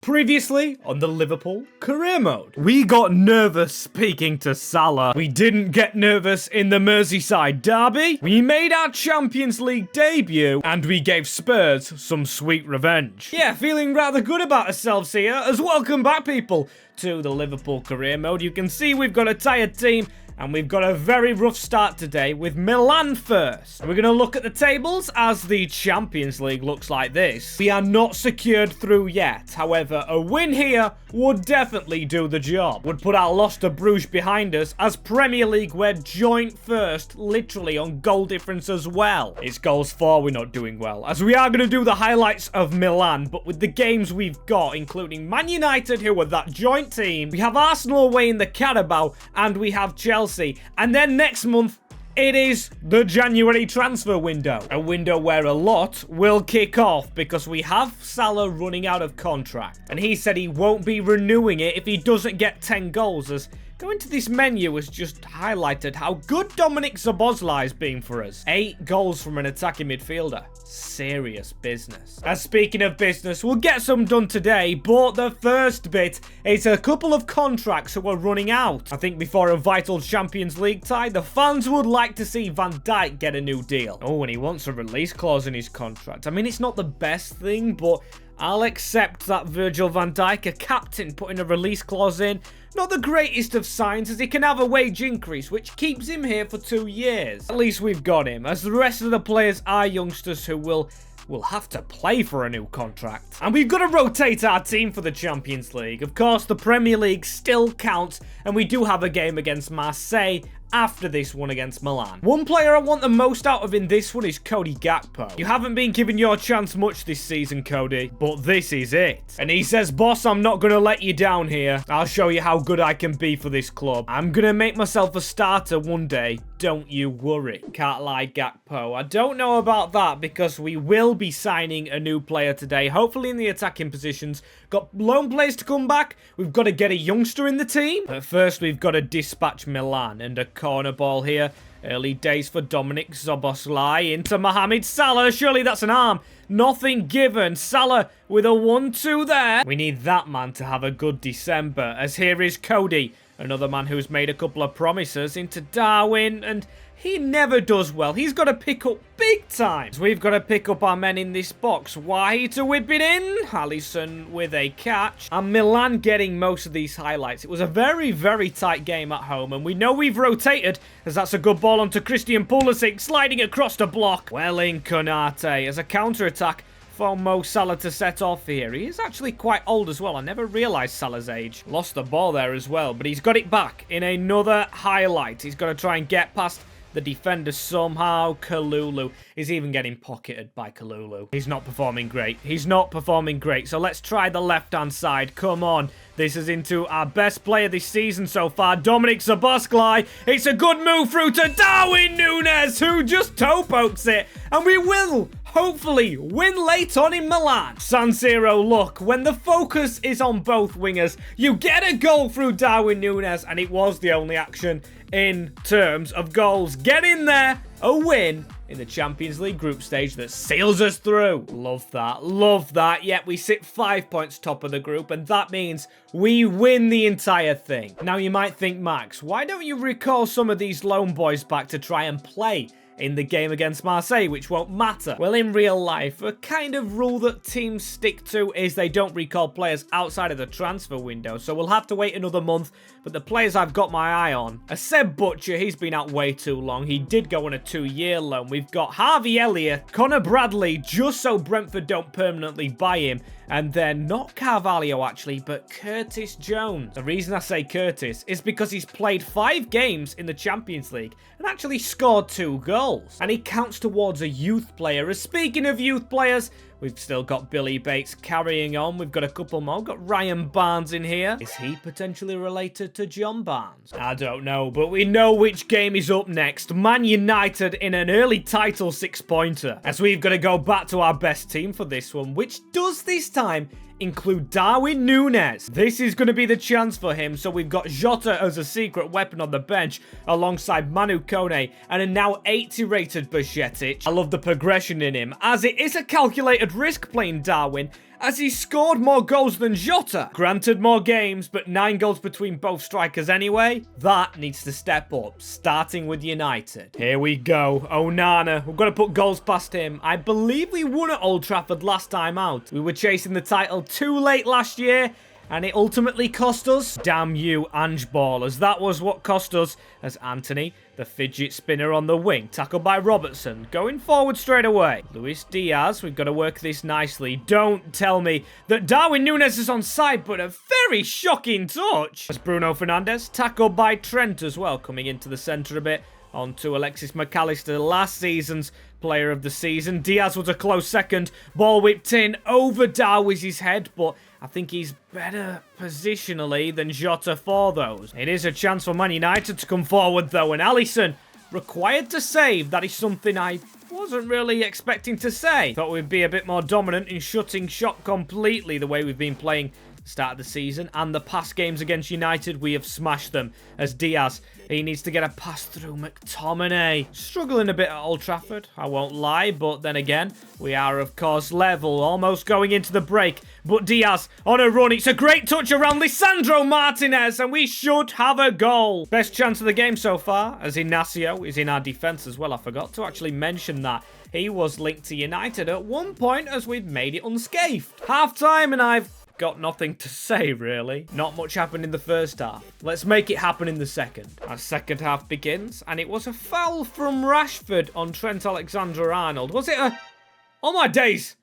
Previously on the Liverpool career mode, we got nervous speaking to Salah. We didn't get nervous in the Merseyside derby. We made our Champions League debut and we gave Spurs some sweet revenge. Yeah, feeling rather good about ourselves here, as welcome back people to the Liverpool career mode. You can see we've got a tired team and we've got a very rough start today with Milan first. We're going to look at the tables as the Champions League looks like this. We are not secured through yet. However, a win here would definitely do the job. Would put our loss to Bruges behind us, as Premier League we're joint first, literally on goal difference as well. It's goals for we're not doing well, as we are going to do the highlights of Milan, but with the games we've got, including Man United, who are that joint team, we have Arsenal away in the Carabao, and we have Chelsea. And then next month, it is the January transfer window. A window where a lot will kick off because we have Salah running out of contract. And he said he won't be renewing it if he doesn't get 10 goals, as going to this menu has just highlighted how good Dominic Szoboszlai has been for us. 8 goals from an attacking midfielder. Serious business. As speaking of business, we'll get some done today, but the first bit is a couple of contracts that are running out. I think before a vital Champions League tie, the fans would like to see Van Dijk get a new deal. Oh, and he wants a release clause in his contract. I mean, it's not the best thing, but I'll accept that Virgil van Dijk, a captain, putting a release clause in. Not the greatest of signs, as he can have a wage increase, which keeps him here for 2 years. At least we've got him, as the rest of the players are youngsters who will have to play for a new contract. And we've got to rotate our team for the Champions League. Of course, the Premier League still counts, and we do have a game against Marseille after this one against Milan. One player I want the most out of in this one is Cody Gakpo. You haven't been given your chance much this season, Cody, but this is it. And he says, boss, I'm not going to let you down here. I'll show you how good I can be for this club. I'm going to make myself a starter one day. Don't you worry. Can't lie, Gakpo. I don't know about that because we will be signing a new player today, hopefully in the attacking positions. Got loan players to come back. We've got to get a youngster in the team. But first, we've got to dispatch Milan, and a corner ball here. Early days for Dominic Szoboszlai into Mohamed Salah. Surely that's an arm. Nothing given. Salah with a 1-2 there. We need that man to have a good December, as here is Cody, another man who's made a couple of promises, into Darwin, and he never does well. He's got to pick up big times. We've got to pick up our men in this box. Why to whip it in? Alisson with a catch. And Milan getting most of these highlights. It was a very, very tight game at home. And we know we've rotated, as that's a good ball onto Christian Pulisic, sliding across the block. Well in Konate as a counter-attack for Mo Salah to set off here. He is actually quite old as well. I never realised Salah's age. Lost the ball there as well, but he's got it back in another highlight. He's got to try and get past the defender somehow. Kalulu is even getting pocketed by Kalulu. He's not performing great. He's not performing great. So let's try the left-hand side. Come on. This is into our best player this season so far, Dominic Szoboszlai. It's a good move through to Darwin Nunez, who just toe pokes it. And we will hopefully win late on in Milan. San Siro, look, when the focus is on both wingers, you get a goal through Darwin Nunez, and it was the only action in terms of goals. Get in there, a win in the Champions League group stage that seals us through. Love that, love that. Yet we sit 5 points top of the group, and that means we win the entire thing. Now you might think, Max, why don't you recall some of these lone boys back to try and play in the game against Marseille, which won't matter? Well, in real life, a kind of rule that teams stick to is they don't recall players outside of the transfer window, so we'll have to wait another month. But the players I've got my eye on are Seb Butcher. He's been out way too long. He did go on a 2-year loan. We've got Harvey Elliott, Connor Bradley, just so Brentford don't permanently buy him. And then not Carvalho actually, but Curtis Jones. The reason I say Curtis is because he's played 5 games in the Champions League and actually scored 2 goals. And he counts towards a youth player. As speaking of youth players, we've still got Billy Bates carrying on. We've got a couple more. We've got Ryan Barnes in here. Is he potentially related to John Barnes? I don't know, but we know which game is up next. Man United in an early title 6-pointer. As we've got to go back to our best team for this one, which does this time include Darwin Nunez. This is going to be the chance for him. So we've got JOTA as a secret weapon on the bench alongside Manu Kone and a now 80 rated Bajcetic. I love the progression in him, as it is a calculated risk playing Darwin, as he scored more goals than Jota. Granted, more games, but 9 goals between both strikers anyway. That needs to step up, starting with United. Here we go. Onana, we've got to put goals past him. I believe we won at Old Trafford last time out. We were chasing the title too late last year, and it ultimately cost us. Damn you, Ange Ballers. That was what cost us, as Anthony, the fidget spinner on the wing, tackled by Robertson, going forward straight away. Luis Diaz, we've got to work this nicely. Don't tell me that Darwin Nunez is on side, but a very shocking touch. As Bruno Fernandes, tackled by Trent as well, coming into the centre a bit. On to Alexis McAllister, last season's player of the season. Diaz was a close second. Ball whipped in over Darwiz's head, but I think he's better positionally than Jota for those. It is a chance for Man United to come forward, though, and Alisson required to save. That is something I wasn't really expecting to say. Thought we'd be a bit more dominant in shutting shop completely the way we've been playing start of the season, and the past games against United, we have smashed them. As Diaz, he needs to get a pass through McTominay. Struggling a bit at Old Trafford, I won't lie, but then again, we are of course level, almost going into the break, but Diaz on a run. It's a great touch around Lisandro Martinez, and we should have a goal. Best chance of the game so far, as Inacio is in our defence as well. I forgot to actually mention that. He was linked to United at one point, as we've made it unscathed. Half time, and I've got nothing to say, really. Not much happened in the first half. Let's make it happen in the second. Our second half begins, and it was a foul from Rashford on Trent Alexander-Arnold. Was it a... Oh my days!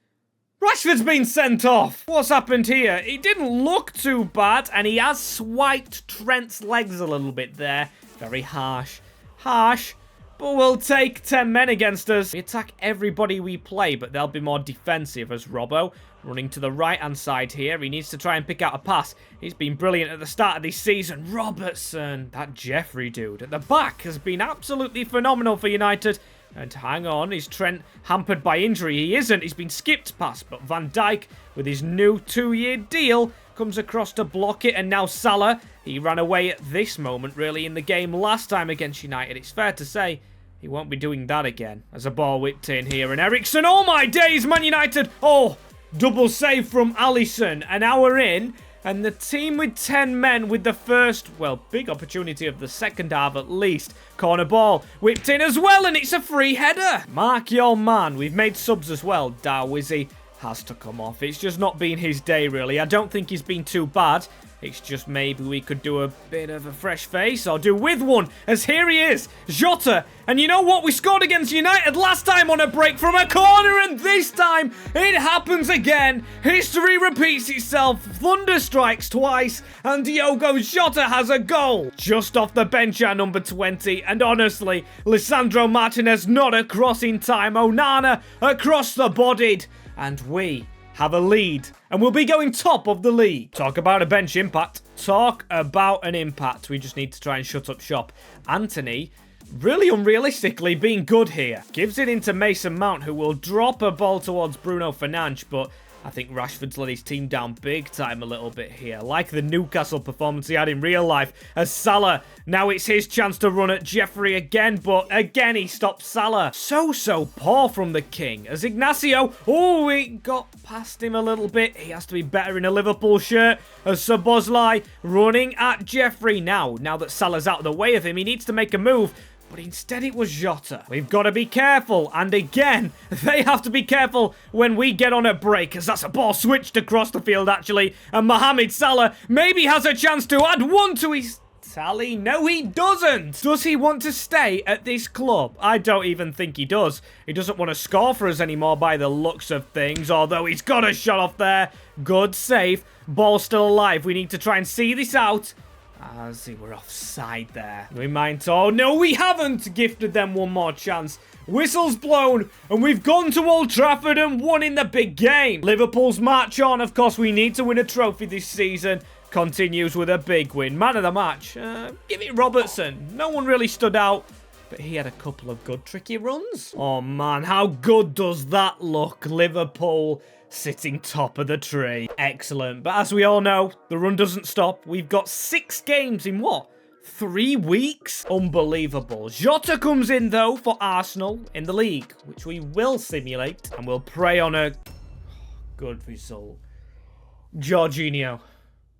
Rashford's been sent off! What's happened here? It didn't look too bad, and he has swiped Trent's legs a little bit there. Very harsh. Harsh. But we'll take 10 men against us. We attack everybody we play, but they'll be more defensive, as Robbo running to the right-hand side here. He needs to try and pick out a pass. He's been brilliant at the start of this season. Robertson, that Jeffrey dude at the back, has been absolutely phenomenal for United. And hang on, is Trent hampered by injury? He isn't. He's been skipped past, but Van Dijk, with his new 2-year deal, comes across to block it. And now Salah, he ran away at this moment, really, in the game last time against United. It's fair to say he won't be doing that again. As a ball whipped in here, and Eriksen, oh my days, Man United! Oh, double save from Alisson. An hour in, and the team with 10 men with the first, well, big opportunity of the second half at least. Corner ball whipped in as well, and it's a free header. Mark your man. We've made subs as well. Darwizi has to come off. It's just not been his day, really. I don't think he's been too bad. It's just maybe we could do a bit of a fresh face, or do with one, as here he is, Jota. And you know what? We scored against United last time on a break from a corner, and this time it happens again. History repeats itself. Thunder strikes twice, and Diogo Jota has a goal. Just off the bench, our number 20, and honestly, Lisandro Martinez not across in time. Onana across the bodied, and we have a lead, and we'll be going top of the league. Talk about a bench impact. Talk about an impact. We just need to try and shut up shop. Anthony, really unrealistically being good here. Gives it into Mason Mount, who will drop a ball towards Bruno Fernandes, but I think Rashford's let his team down big time a little bit here. Like the Newcastle performance he had in real life. As Salah, now it's his chance to run at Jeffrey again, but again he stops Salah. So poor from the king. As Ignacio, oh, it got past him a little bit. He has to be better in a Liverpool shirt. As Szoboszlai running at Jeffrey now. Now that Salah's out of the way of him, he needs to make a move. But instead it was Jota. We've got to be careful. And again, they have to be careful when we get on a break, as that's a ball switched across the field, actually. And Mohamed Salah maybe has a chance to add one to his tally. No, he doesn't. Does he want to stay at this club? I don't even think he does. He doesn't want to score for us anymore by the looks of things, although he's got a shot off there. Good save. Ball still alive. We need to try and see this out. As he were offside there. We might... Oh, no, we haven't gifted them one more chance. Whistle's blown, and we've gone to Old Trafford and won in the big game. Liverpool's march on. Of course, we need to win a trophy this season. Continues with a big win. Man of the match. Give it Robertson. No one really stood out, but he had a couple of good, tricky runs. Oh, man, how good does that look? Liverpool sitting top of the tree. Excellent. But as we all know, the run doesn't stop. We've got 6 games in what? 3 weeks? Unbelievable. Jota comes in, though, for Arsenal in the league, which we will simulate, and we'll pray on a good result. Jorginho.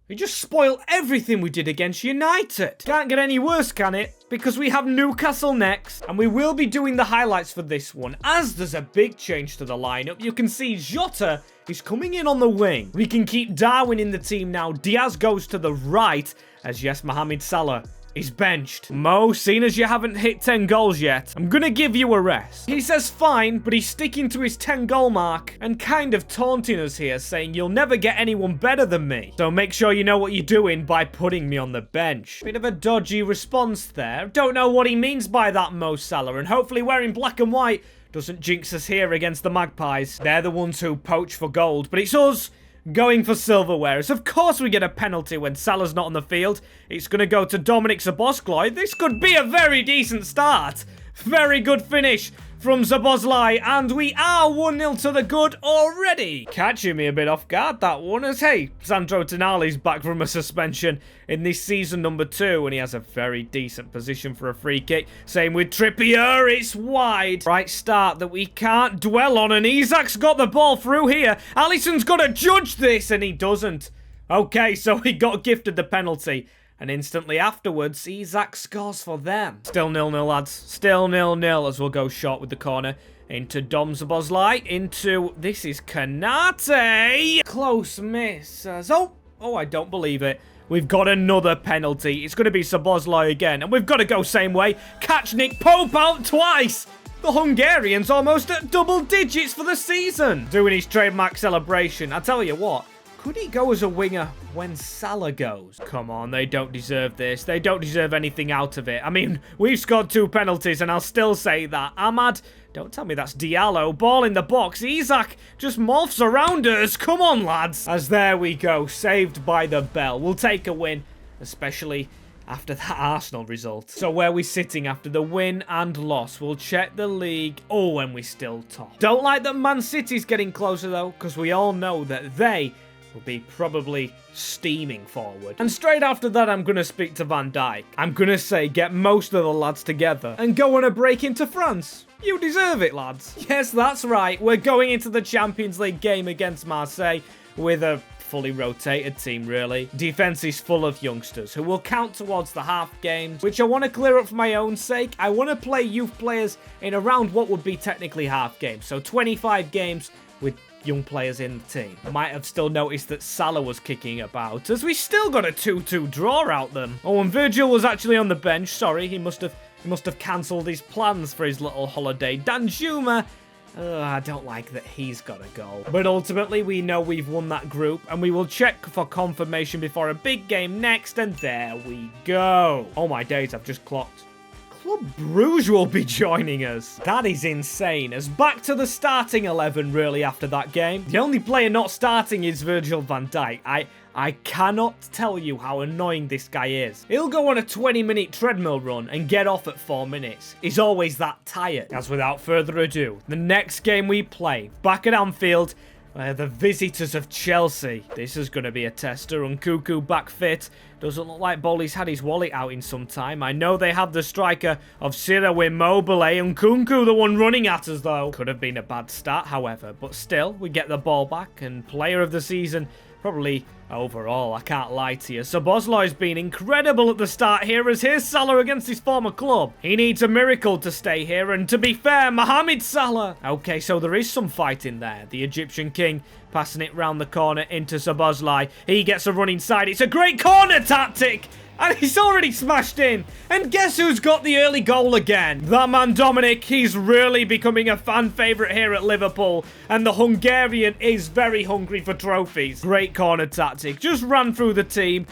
He just spoiled everything we did against United. Can't get any worse, can it? Because we have Newcastle next, and we will be doing the highlights for this one, as there's a big change to the lineup. You can see JOTA is coming in on the wing. We can keep Darwin in the team now. Diaz goes to the right, as yes, Mohamed Salah is benched. Mo, seeing as you haven't hit 10 goals yet, I'm gonna give you a rest. He says fine, but he's sticking to his 10 goal mark and kind of taunting us here, saying you'll never get anyone better than me. So make sure you know what you're doing by putting me on the bench. Bit of a dodgy response there. Don't know what he means by that, Mo Salah, and hopefully wearing black and white doesn't jinx us here against the Magpies. They're the ones who poach for gold, but it's us going for silverware. Of course we get a penalty when Salah's not on the field. It's going to go to Dominic Szoboszlai. This could be a very decent start. Very good finish from Szoboszlai, and we are 1-0 to the good already. Catching me a bit off guard, that one, as hey, Sandro Tonali's back from a suspension in this season number 2, and he has a very decent position for a free kick. Same with Trippier, it's wide. Right start that we can't dwell on, and Isak's got the ball through here. Alisson's got to judge this, and he doesn't. Okay, so he got gifted the penalty. And instantly afterwards, Isak scores for them. Still 0-0, lads. Still 0-0 as we'll go short with the corner. Into Dom Szoboszlai. Into... This is Kanate. Close miss. Oh, I don't believe it. We've got another penalty. It's going to be Szoboszlai again. And we've got to go same way. Catch Nick Pope out twice. The Hungarian's almost at double digits for the season. Doing his trademark celebration. I tell you what. Could he go as a winger when Salah goes? Come on, they don't deserve this. They don't deserve anything out of it. I mean, we've scored 2 penalties, and I'll still say that. Ahmad, don't tell me that's Diallo. Ball in the box. Isak just morphs around us. Come on, lads. As there we go, saved by the bell. We'll take a win, especially after that Arsenal result. So where are we sitting after the win and loss? We'll check the league. Oh, and we're still top. Don't like that Man City's getting closer, though, because we all know that they will be probably steaming forward. And straight after that, I'm going to speak to Van Dijk. I'm going to say get most of the lads together and go on a break into France. You deserve it, lads. Yes, that's right. We're going into the Champions League game against Marseille with a fully rotated team, really. Defense is full of youngsters who will count towards the half games, which I want to clear up for my own sake. I want to play youth players in around what would be technically half games. So 25 games with young players in the team. I might have still noticed that Salah was kicking about, as we still got a 2-2 draw out them. Oh, and Virgil was actually on the bench. Sorry, he must have cancelled his plans for his little holiday. Danjuma, I don't like that he's got a goal. But ultimately, we know we've won that group, and we will check for confirmation before a big game next, and there we go. Oh my days, I've just clocked. Club Brugge will be joining us. That is insane. As back to the starting 11, really, after that game. The only player not starting is Virgil van Dijk. I cannot tell you how annoying this guy is. He'll go on a 20-minute treadmill run and get off at 4 minutes. He's always that tired. As without further ado, the next game we play, back at Anfield, the visitors of Chelsea. This is going to be a tester. Nkunku back fit. Doesn't look like Boli's had his wallet out in some time. I know they have the striker of Ciro Immobile. Nkunku, the one running at us, though. Could have been a bad start, however. But still, we get the ball back. And player of the season, probably overall, I can't lie to you. Szoboszlai's been incredible at the start here, as here's Salah against his former club. He needs a miracle to stay here, and to be fair, Mohamed Salah. Okay, so there is some fight in there. The Egyptian king passing it round the corner into Szoboszlai. He gets a run inside. It's a great corner tactic! And he's already smashed in. And guess who's got the early goal again? That man Dominic, he's really becoming a fan favourite here at Liverpool. And the Hungarian is very hungry for trophies. Great corner tactic. Just ran through the team.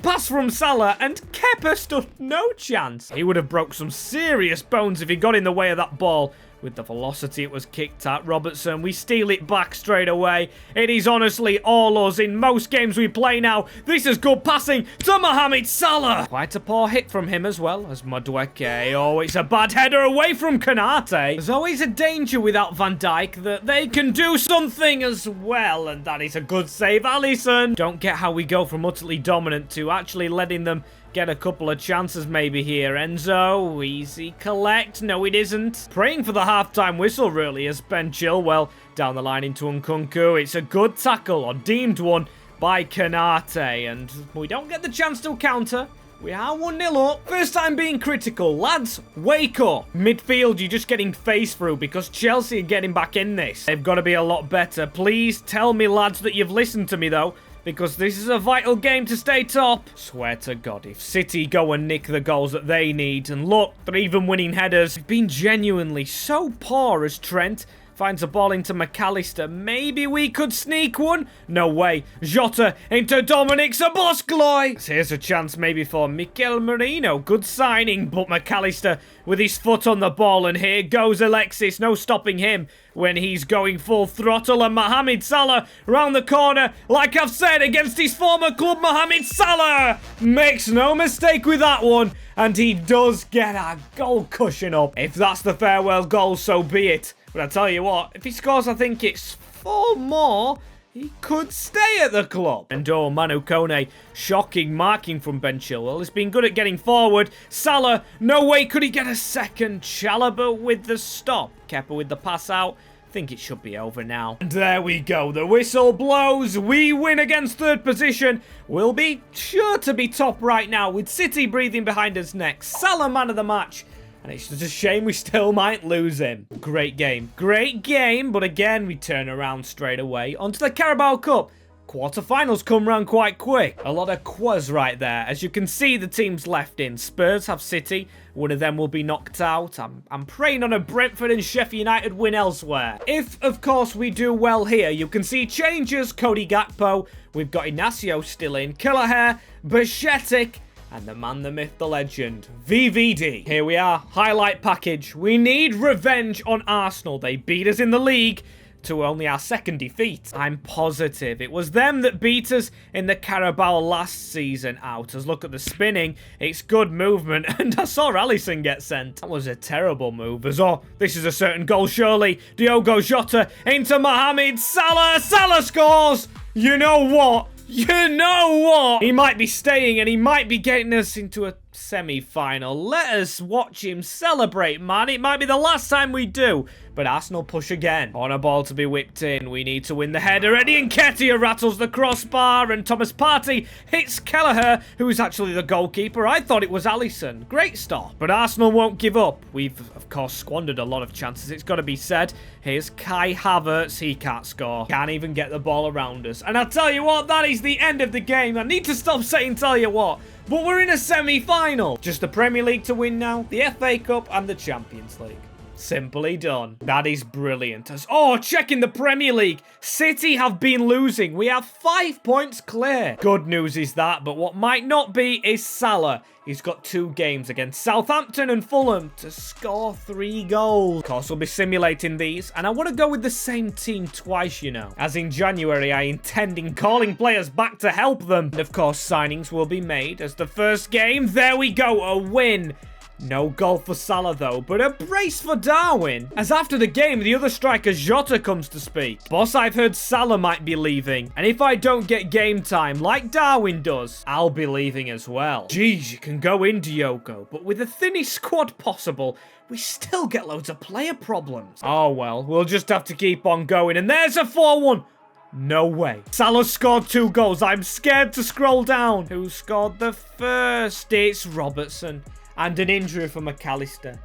Pass from Salah, and Kepa stood no chance. He would have broke some serious bones if he got in the way of that ball. With the velocity it was kicked at, Robertson, we steal it back straight away. It is honestly all us in most games we play now. This is good passing to Mohamed Salah. Quite a poor hit from him as well as Madueke. Oh, it's a bad header away from Kanate. There's always a danger without Van Dijk that they can do something as well. And that is a good save, Alisson. Don't get how we go from utterly dominant to actually letting them get a couple of chances maybe here. Enzo, easy collect. No, it isn't. Praying for the halftime whistle, really, as Ben Chilwell down the line into Nkunku. It's a good tackle, or deemed one, by Kanate, and we don't get the chance to counter. We are 1-0 up. First time being critical. Lads, wake up. Midfield, you're just getting phased through because Chelsea are getting back in this. They've got to be a lot better. Please tell me, lads, that you've listened to me, though, because this is a vital game to stay top. Swear to God, if City go and nick the goals that they need, and look, they're even winning headers. They've been genuinely so poor as Trent finds a ball into McAllister. Maybe we could sneak one? No way. JOTA into Dominic Szoboszlai. Here's a chance maybe for Mikel Merino. Good signing, but McAllister with his foot on the ball, and here goes Alexis. No stopping him when he's going full throttle, and Mohamed Salah round the corner. Like I've said, against his former club, Mohamed Salah makes no mistake with that one, and he does get a goal cushion up. If that's the farewell goal, so be it. But I tell you what, if he scores, I think it's 4 more, he could stay at the club. And oh, Manu Kone, shocking marking from Ben Chilwell. He's been good at getting forward. Salah, no way could he get a second. Chalobah with the stop. Kepa with the pass out. I think it should be over now. And there we go. The whistle blows. We win against third position. We'll be sure to be top right now with City breathing behind us next. Salah, man of the match. And it's just a shame we still might lose him. Great game. Great game. But again, we turn around straight away. Onto the Carabao Cup. Quarterfinals come round quite quick. A lot of quas right there. As you can see, the teams left in. Spurs have City. One of them will be knocked out. I'm praying on a Brentford and Sheffield United win elsewhere. If, of course, we do well here, you can see changes. Cody Gakpo. We've got Inacio still in. Kelleher. Bajcetic. And the man, the myth, the legend, VVD. Here we are, highlight package. We need revenge on Arsenal. They beat us in the league to only our second defeat. I'm positive it was them that beat us in the Carabao last season out. As look at the spinning, it's good movement, and I saw Alisson get sent. That was a terrible move. As oh, this is a certain goal surely. Diogo Jota into Mohamed Salah. Salah scores! You know what? You know what? He might be staying and he might be getting us into a semi-final. Let us watch him celebrate, man. It might be the last time we do. But Arsenal push again. On a ball to be whipped in. We need to win the header. Eddie Nketiah rattles the crossbar and Thomas Partey hits Kelleher, who is actually the goalkeeper. I thought it was Alisson. Great stop. But Arsenal won't give up. We've, of course, squandered a lot of chances. It's got to be said. Here's Kai Havertz. He can't score. Can't even get the ball around us. And I'll tell you what, that is the end of the game. I need to stop saying tell you what. But we're in a semi-final. Just the Premier League to win now, the FA Cup and the Champions League. Simply done. That is brilliant. Oh, checking the Premier League. City have been losing. We have 5 points clear. Good news is that, but what might not be is Salah. He's got 2 games against Southampton and Fulham to score 3 goals. Of course, we'll be simulating these, and I want to go with the same team twice, you know. As in January, I intend in calling players back to help them. And of course, signings will be made as the first game. There we go, a win. No goal for Salah though, but a brace for Darwin. As after the game, the other striker JOTA comes to speak. Boss, I've heard Salah might be leaving. And if I don't get game time, like Darwin does, I'll be leaving as well. Geez, you can go in DIOGO, but with the thinnest squad possible, we still get loads of player problems. Oh well, we'll just have to keep on going. And there's a 4-1. No way. Salah scored 2 goals. I'm scared to scroll down. Who scored the first? It's Robertson. And an injury for McAllister.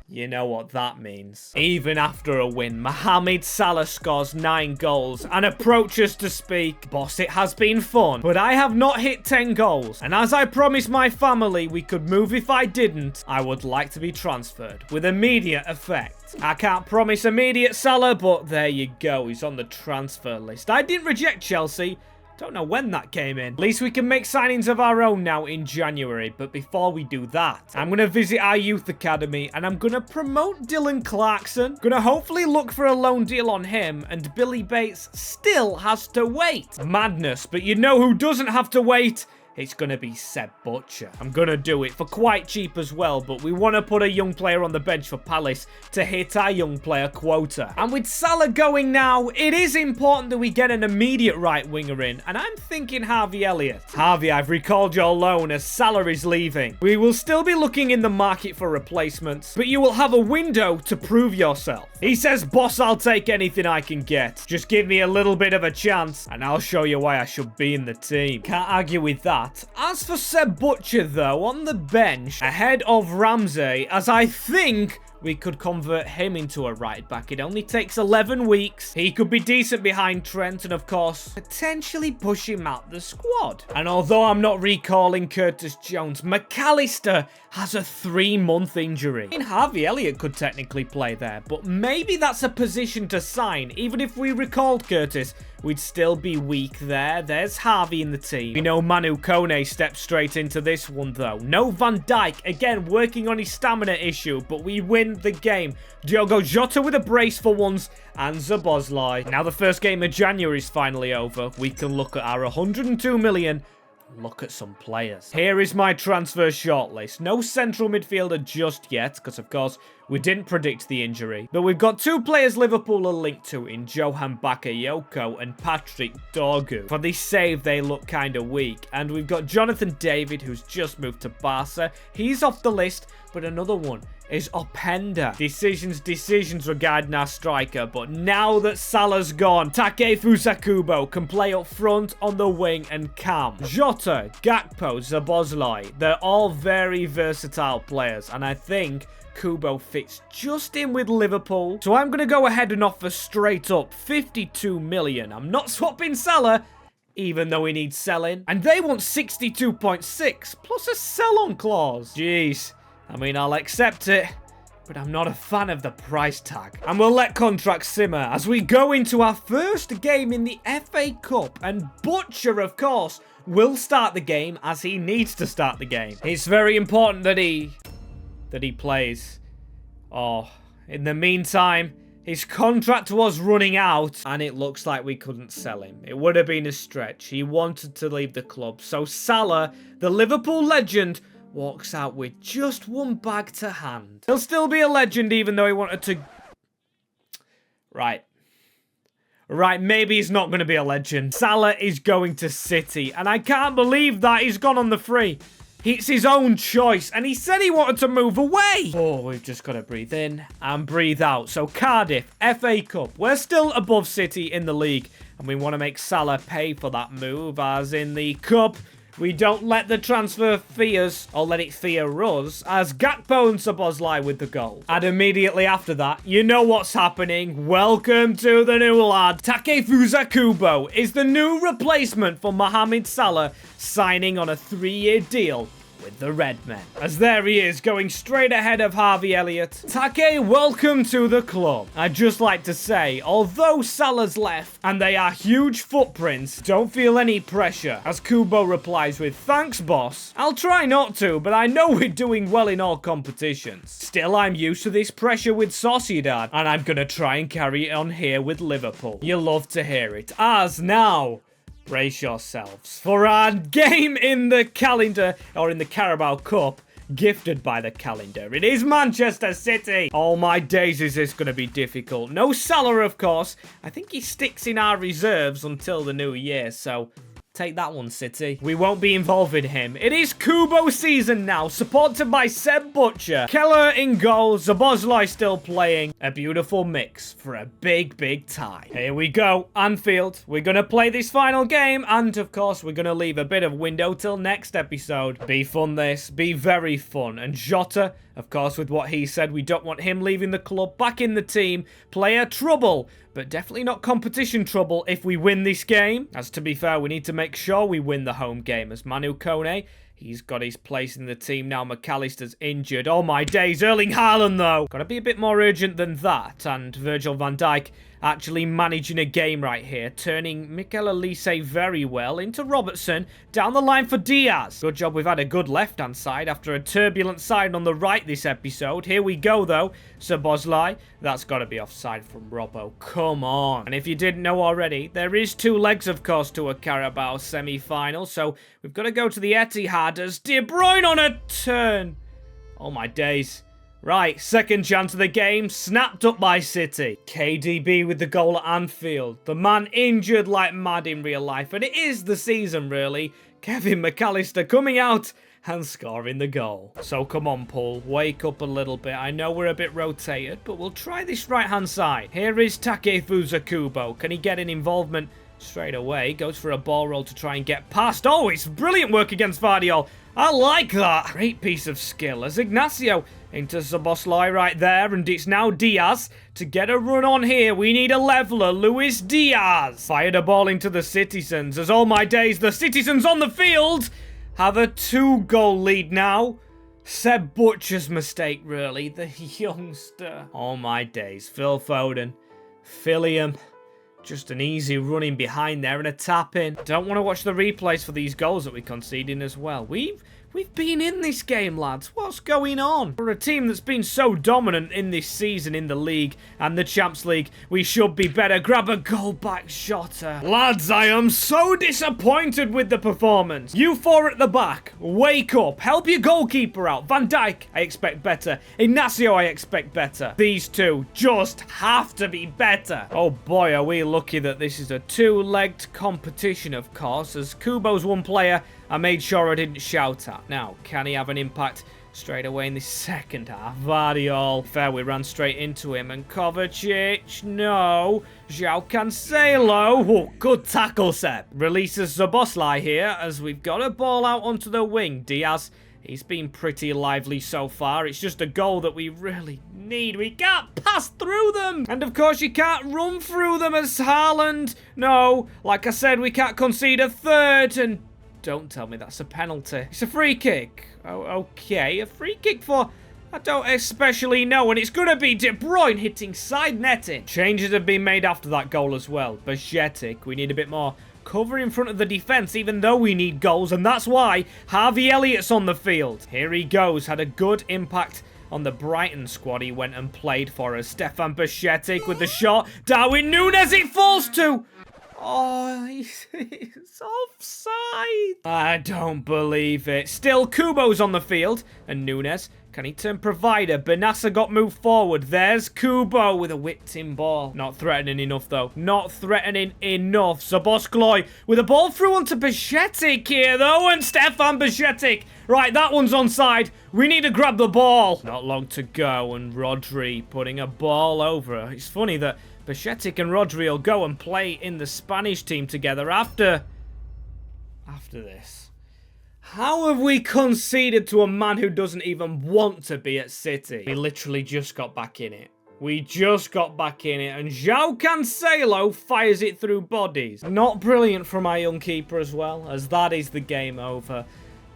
You know what that means. Even after a win, Mohamed Salah scores 9 goals and approaches to speak. Boss, it has been fun, but I have not hit 10 goals. And as I promised my family we could move if I didn't, I would like to be transferred with immediate effect. I can't promise immediate Salah, but there you go. He's on the transfer list. I didn't reject Chelsea. Don't know when that came in. At least we can make signings of our own now in January. But before we do that, I'm going to visit our youth academy and I'm going to promote Dylan Clarkson. Going to hopefully look for a loan deal on him. And Billy Bates still has to wait. Madness. But you know who doesn't have to wait? It's going to be Seb Butcher. I'm going to do it for quite cheap as well, but we want to put a young player on the bench for Palace to hit our young player quota. And with Salah going now, it is important that we get an immediate right winger in, and I'm thinking Harvey Elliott. Harvey, I've recalled your loan as Salah is leaving. We will still be looking in the market for replacements, but you will have a window to prove yourself. He says, boss, I'll take anything I can get. Just give me a little bit of a chance, and I'll show you why I should be in the team. Can't argue with that. As for Seb Butcher, though, on the bench, ahead of Ramsey, as I think we could convert him into a right back. It only takes 11 weeks. He could be decent behind Trent and, of course, potentially push him out the squad. And although I'm not recalling Curtis Jones, McAllister has a 3-month injury. I mean, Harvey Elliott could technically play there, but maybe that's a position to sign. Even if we recalled Curtis, we'd still be weak there. There's Harvey in the team. We know Manu Kone stepped straight into this one, though. No Van Dijk, again, working on his stamina issue, but we win the game. Diogo Jota with a brace for once, and Szoboszlai. Now the first game of January is finally over. We can look at our 102 million. Look at some players. Here is my transfer shortlist. No central midfielder just yet, because of course we didn't predict the injury. But we've got 2 players Liverpool are linked to in Johan Bakayoko and Patrick Dorgu. For this save, they look kind of weak. And we've got Jonathan David, who's just moved to Barca. He's off the list, but another one is Openda. Decisions regarding our striker, but now that Salah's gone, Takefusa Kubo can play up front, on the wing, and cam. Jota, Gakpo, Szoboszlai, they're all very versatile players, and I think Kubo fits just in with Liverpool. So I'm going to go ahead and offer straight up 52 million. I'm not swapping Salah, even though he needs selling. And they want 62.6 plus a sell-on clause. Jeez. I mean, I'll accept it, but I'm not a fan of the price tag. And we'll let contracts simmer as we go into our first game in the FA Cup. And Butcher, of course, will start the game as he needs to start the game. It's very important that he plays. Oh, in the meantime, his contract was running out, and it looks like we couldn't sell him. It would have been a stretch. He wanted to leave the club. So Salah, the Liverpool legend, walks out with just 1 bag to hand. He'll still be a legend even though he wanted to... Right, maybe he's not going to be a legend. Salah is going to City, and I can't believe that he's gone on the free. It's his own choice, and he said he wanted to move away. Oh, we've just got to breathe in and breathe out. So Cardiff, FA Cup. We're still above City in the league, and we want to make Salah pay for that move, as in the Cup. We don't let the transfer fears, or let it fear us, as Gakpo and Szoboszlai with the goal. And immediately after that, you know what's happening. Welcome to the new lad. Takefusa Kubo is the new replacement for Mohamed Salah, signing on a 3-year deal with the REDMEN. As there he is, going straight ahead of Harvey Elliott. Take, welcome to the club. I'd just like to say, although Salah's left, and they are huge footprints, don't feel any pressure, as Kubo replies with, thanks, boss. I'll try not to, but I know we're doing well in all competitions. Still, I'm used to this pressure with Sociedad, and I'm gonna try and carry it on here with Liverpool. You'll love to hear it. As now, brace yourselves for our game in the calendar, or in the Carabao Cup, gifted by the calendar. It is Manchester City. Oh my days, is this going to be difficult. No Salah, of course. I think he sticks in our reserves until the new year, so take that one, City. We won't be involved in him. It is Kubo season now, supported by Seb Butcher. Keller in goal, Szoboszlai still playing. A beautiful mix for a big, big tie. Here we go, Anfield. We're going to play this final game, and of course, we're going to leave a bit of window till next episode. Be fun, this. Be very fun. And Jota, of course, with what he said, we don't want him leaving the club. Back in the team. Player trouble, but definitely not competition trouble if we win this game. As to be fair, we need to make sure we win the home game, as Manu Kone, he's got his place in the team now. McAllister's injured. Oh my days, Erling Haaland though. Gotta be a bit more urgent than that. And Virgil van Dijk actually managing a game right here, turning Mikel Elise very well into Robertson, down the line for Diaz. Good job we've had a good left-hand side after a turbulent side on the right this episode. Here we go though, Szoboszlai. That's got to be offside from Robbo. Come on. And if you didn't know already, there is 2 legs, of course, to a Carabao semi-final, so we've got to go to the Etihad as De Bruyne on a turn. Oh my days. Right, second chance of the game, snapped up by City. KDB with the goal at Anfield. The man injured like mad in real life, and it is the season, really. Kevin McAllister coming out and scoring the goal. So come on, Paul, wake up a little bit. I know we're a bit rotated, but we'll try this right-hand side. Here is Takefusa Kubo. Can he get an involvement straight away? Goes for a ball roll to try and get past. Oh, it's brilliant work against Vardiol. I like that. Great piece of skill as Ignacio into Szoboszlai right there, and it's now Diaz to get a run on here. We need a leveler. Luis Diaz fired a ball into the Citizens. As all my days, the Citizens on the field have a 2-goal lead now. Seb Butcher's mistake, really. The youngster. All my days. Phil Foden. Philium. Just an easy running behind there and a tap in. Don't want to watch the replays for these goals that we're conceding as well. We've been in this game, lads. What's going on? For a team that's been so dominant in this season in the league and the Champs League, we should be better. Grab a goal back shotter. Lads, I am so disappointed with the performance. You four at the back, wake up. Help your goalkeeper out. Van Dijk, I expect better. Ignacio, I expect better. These two just have to be better. Oh boy, are we lucky that this is a two-legged competition, of course, as Kubo's one player I made sure I didn't shout at. Now, can he have an impact straight away in the second half? Vardiol. Fair, we ran straight into him. And Kovacic. No. João Cancelo. Oh, good tackle, Seb. Releases Szoboszlai here as we've got a ball out onto the wing. Diaz, he's been pretty lively so far. It's just a goal that we really need. We can't pass through them. And of course, you can't run through them as Haaland. No. Like I said, we can't concede a third. And don't tell me that's a penalty. It's a free kick. Oh, okay. A free kick for, I don't especially know. And it's going to be De Bruyne hitting side netting. Changes have been made after that goal as well. Bajcetic, we need a bit more cover in front of the defense, even though we need goals. And that's why Harvey Elliott's on the field. Here he goes. Had a good impact on the Brighton squad. He went and played for us. Stefan Bajcetic with the shot. Darwin Nunez, it falls to. Oh, he's offside. I don't believe it. Still, Kubo's on the field. And Nunez, can he turn provider? Benassa got moved forward. There's Kubo with a whipped-in ball. Not threatening enough, though. Not threatening enough. Szoboszlai with a ball through onto Bajcetic here, though. And Stefan Bajcetic. Right, that one's onside. We need to grab the ball. Not long to go. And Rodri putting a ball over. It's funny that Bajcetic and Rodri will go and play in the Spanish team together after this. How have we conceded to a man who doesn't even want to be at City? We literally just got back in it. We just got back in it, and João Cancelo fires it through bodies. Not brilliant from our young keeper as well, as that is the game over.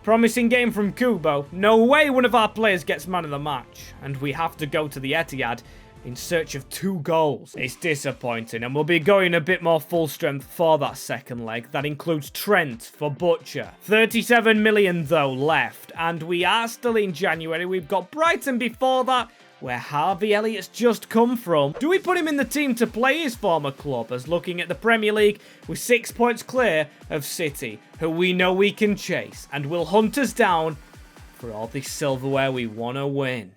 Promising game from Kubo. No way one of our players gets man of the match, and we have to go to the Etihad in search of 2 goals. It's disappointing, and we'll be going a bit more full strength for that second leg. That includes Trent for Butcher. 37 million, though, left, and we are still in January. We've got Brighton before that, where Harvey Elliott's just come from. Do we put him in the team to play his former club, as looking at the Premier League with 6 points clear of City, who we know we can chase, and will hunt us down for all this silverware we want to win?